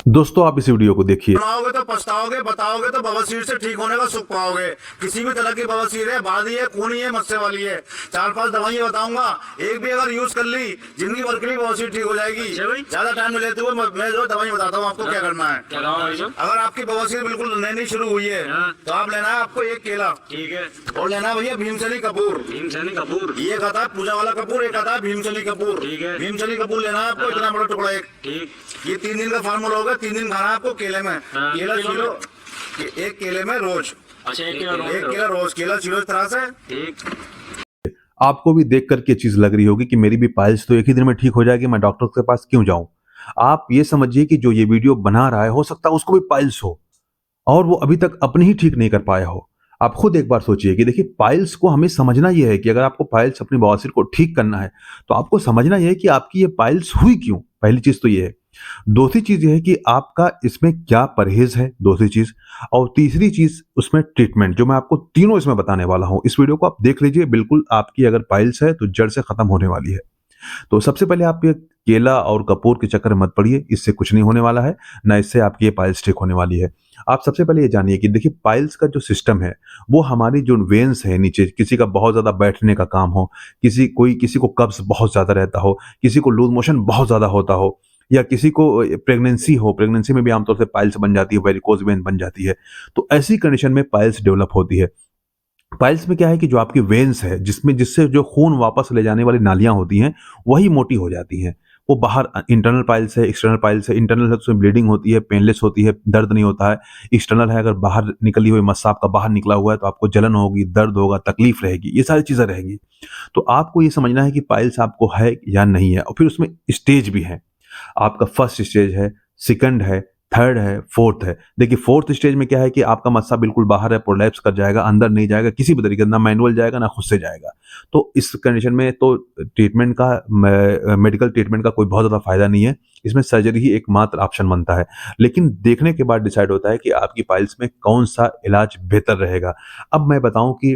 दोस्तों आप इस वीडियो को देखिए। बनाओगे तो पछताओगे, बताओगे तो बवासीर से ठीक होने का सुख पाओगे। किसी भी तरह की बवासीर है, बादी है, खूनी है, मस्से वाली है, 4-5 दवाइयां बताऊंगा, एक भी अगर यूज कर ली जिंदगी भर के लिए बवासीर ठीक हो जाएगी। ज्यादा टाइम नहीं लेते हुए मैं जो दवाई बताता हूँ आपको क्या करना है। अगर आपकी बवासीर बिल्कुल नई शुरू हुई है तो आप लेना है आपको एक केला, ठीक है, और लेना है भैया भीमसेनी कपूर। ये खाता है पूजा वाला कपूर, एक आता है भीमसेनी कपूर, ठीक है। भीमसेनी कपूर लेना है आपको, इतना बड़ा टुकड़ा एक, ठीक। ये 3 दिन का फार्मूला होगा, 3 दिन खाना है आपको केले में। केला छीलो, एक केले में रोज। अच्छा, एक केला रोज, केला छीलो इस तरह से, ठीक। आपको भी देख करके चीज लग रही होगी कि मेरी भी पाइल्स तो एक ही दिन में ठीक हो जाएगी, मैं डॉक्टर के पास क्यों जाऊं। आप ये समझिए कि जो ये वीडियो बना रहा है हो सकता है उसको भी पाइल्स हो और वो अभी तक अपनी ही ठीक नहीं कर पाया हो। आप खुद एक बार सोचिए कि देखिए पाइल्स को हमें समझना यह है कि अगर आपको पाइल्स अपनी बवासीर को ठीक करना है तो आपको समझना यह है कि आपकी ये पाइल्स हुई क्यों। पहली चीज तो ये है। दूसरी चीज ये है कि आपका इसमें क्या परहेज है, दूसरी चीज। और तीसरी चीज उसमें ट्रीटमेंट, जो मैं आपको तीनों इसमें बताने वाला हूं। इस वीडियो को आप देख लीजिए, बिल्कुल आपकी अगर पाइल्स है तो जड़ से खत्म होने वाली है। तो सबसे पहले आप ये केला और कपूर के चक्कर में मत पड़िए, इससे कुछ नहीं होने वाला है, ना इससे आपकी ये पाइल्स ठीक होने वाली है। आप सबसे पहले ये जानिए कि देखिए पाइल्स का जो सिस्टम है वो हमारी जो वेन्स है नीचे, किसी का बहुत ज्यादा बैठने का काम हो, किसी को कब्ज बहुत ज्यादा रहता हो, किसी को लूज मोशन बहुत ज्यादा होता हो, या किसी को प्रेगनेंसी हो, प्रेगनेंसी में भी आमतौर से पाइल्स बन जाती है, वेरिकोज वेन बन जाती है। तो ऐसी कंडीशन में पाइल्स डेवलप होती है। पाइल्स में क्या है कि जो आपकी वेन्स है जिससे जो खून वापस ले जाने वाली नालियां होती हैं वही मोटी हो जाती हैं। वो बाहर इंटरनल पाइल्स है, एक्सटर्नल पाइल्स है। इंटरनल है तो उसमें ब्लीडिंग होती है, पेनलेस होती है, दर्द नहीं होता है। एक्सटर्नल है, अगर बाहर निकली हुई मस्सा आपका बाहर निकला हुआ है तो आपको जलन होगी, दर्द होगा, तकलीफ रहेगी, ये सारी चीजें रहेंगी। तो आपको ये समझना है कि पाइल्स आपको है या नहीं है, और फिर उसमें स्टेज भी है। आपका फर्स्ट स्टेज है, सेकंड है, थर्ड है, फोर्थ है। देखिए फोर्थ स्टेज में क्या है कि आपका मस्सा बिल्कुल बाहर है, प्रोलैप्स कर जाएगा, अंदर नहीं जाएगा किसी भी तरीके से, ना मैनुअल जाएगा ना खुद से जाएगा। तो इस कंडीशन में तो ट्रीटमेंट का, मेडिकल ट्रीटमेंट का कोई बहुत ज़्यादा फायदा नहीं है। इसमें सर्जरी ही एकमात्र ऑप्शन बनता है। लेकिन देखने के बाद डिसाइड होता है कि आपकी पाइल्स में कौन सा इलाज बेहतर रहेगा। अब मैं बताऊं कि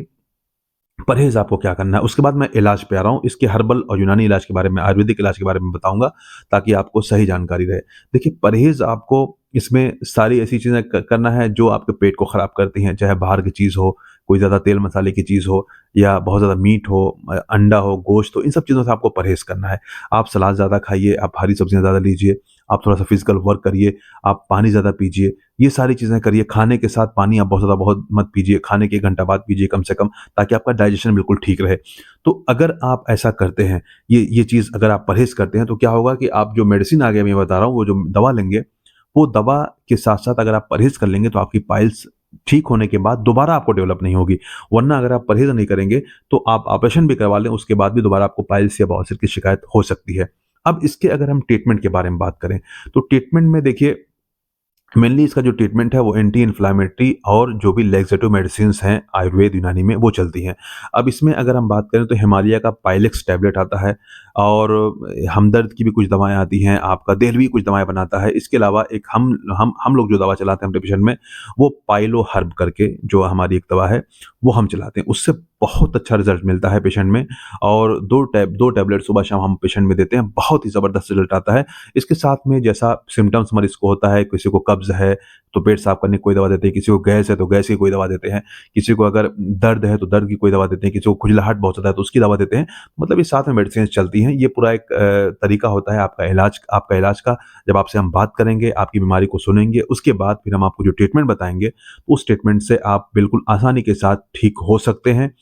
परहेज आपको क्या करना है, उसके बाद मैं इलाज पे आ रहा हूँ। इसके हर्बल और यूनानी इलाज के बारे में, आयुर्वेदिक इलाज के बारे में बताऊंगा ताकि आपको सही जानकारी रहे। देखिए परहेज आपको इसमें सारी ऐसी चीजें करना है जो आपके पेट को खराब करती हैं, चाहे बाहर की चीज हो, कोई ज्यादा तेल मसाले की चीज हो, या बहुत ज्यादा मीट हो, अंडा हो, गोश्त हो, इन सब चीजों से आपको परहेज करना है। आप सलाद ज्यादा खाइए, आप हरी सब्जियां ज्यादा लीजिए, आप थोड़ा सा फिजिकल वर्क करिए, आप पानी ज्यादा पीजिए, ये सारी चीजें करिए। खाने के साथ पानी आप बहुत मत पीजिए, खाने के 1 घंटा बाद पीजिए कम से कम, ताकि आपका डाइजेशन बिल्कुल ठीक रहे। तो अगर आप ऐसा करते हैं, ये चीज अगर आप परहेज करते हैं तो क्या होगा कि आप जो मेडिसिन आगे मैं बता रहा हूँ, वो जो दवा लेंगे, वो दवा के साथ साथ अगर आप परहेज कर लेंगे तो आपकी पाइल्स ठीक होने के बाद दोबारा आपको डेवलप नहीं होगी। वरना अगर आप परहेज नहीं करेंगे तो आप ऑपरेशन भी करवा लें, उसके बाद भी दोबारा आपको पाइल्स या बवासीर की शिकायत हो सकती है। अब इसके अगर हम ट्रीटमेंट के बारे में बात करें तो ट्रीटमेंट में देखिए मेनली इसका जो ट्रीटमेंट है वो एंटी इन्फ्लामेटरी और जो भी लैक्सेटिव मेडिसिन हैं आयुर्वेद यूनानी में, वो चलती हैं। अब इसमें अगर हम बात करें तो हिमालय का पाइलेक्स टैबलेट आता है, और हमदर्द की भी कुछ दवाएं आती हैं, आपका देहलवी कुछ दवाएं बनाता है। इसके अलावा एक हम लोग जो दवा चलाते हैं अपने पेशेंट में, वो पाइलो हर्ब करके जो हमारी एक दवा है वो हम चलाते हैं। उससे बहुत अच्छा रिजल्ट मिलता है पेशेंट में, और दो टैबलेट सुबह शाम हम पेशेंट में देते हैं, बहुत ही ज़बरदस्त रिजल्ट आता है। इसके साथ में जैसा सिम्टम्स मरीज को होता है, किसी को कब्ज है तो पेट साफ करने की कोई दवा देते हैं, किसी को गैस है तो गैस की कोई दवा देते हैं, किसी को अगर दर्द है तो दर्द की कोई दवा देते हैं, किसी को खुजलाहट बहुत ज़्यादा है तो उसकी दवा देते हैं। मतलब ये साथ में मेडिसिन चलती हैं। ये पूरा एक तरीका होता है आपका इलाज का। जब आपसे हम बात करेंगे, आपकी बीमारी को सुनेंगे, उसके बाद फिर हम आपको जो ट्रीटमेंट बताएंगे, उस ट्रीटमेंट से आप बिल्कुल आसानी के साथ ठीक हो सकते हैं।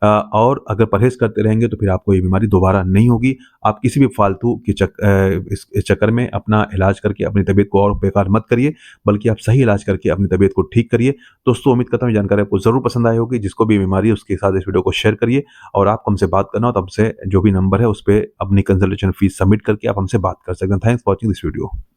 और अगर परहेज करते रहेंगे तो फिर आपको ये बीमारी दोबारा नहीं होगी। आप किसी भी फालतू के इस चक्कर में अपना इलाज करके अपनी तबीयत को और बेकार मत करिए, बल्कि आप सही इलाज करके अपनी तबीयत को ठीक करिए। दोस्तों उम्मीद करता हूँ ये जानकारी आपको जरूर पसंद आई होगी। जिसको भी बीमारी है उसके साथ इस वीडियो को शेयर करिए, और आपको हमसे बात करना हो तो हमसे जो भी नंबर है उस पर अपनी कंसल्टेशन फीस सबमिट करके आप हमसे बात कर सकते हैं। Thanks for watching this video.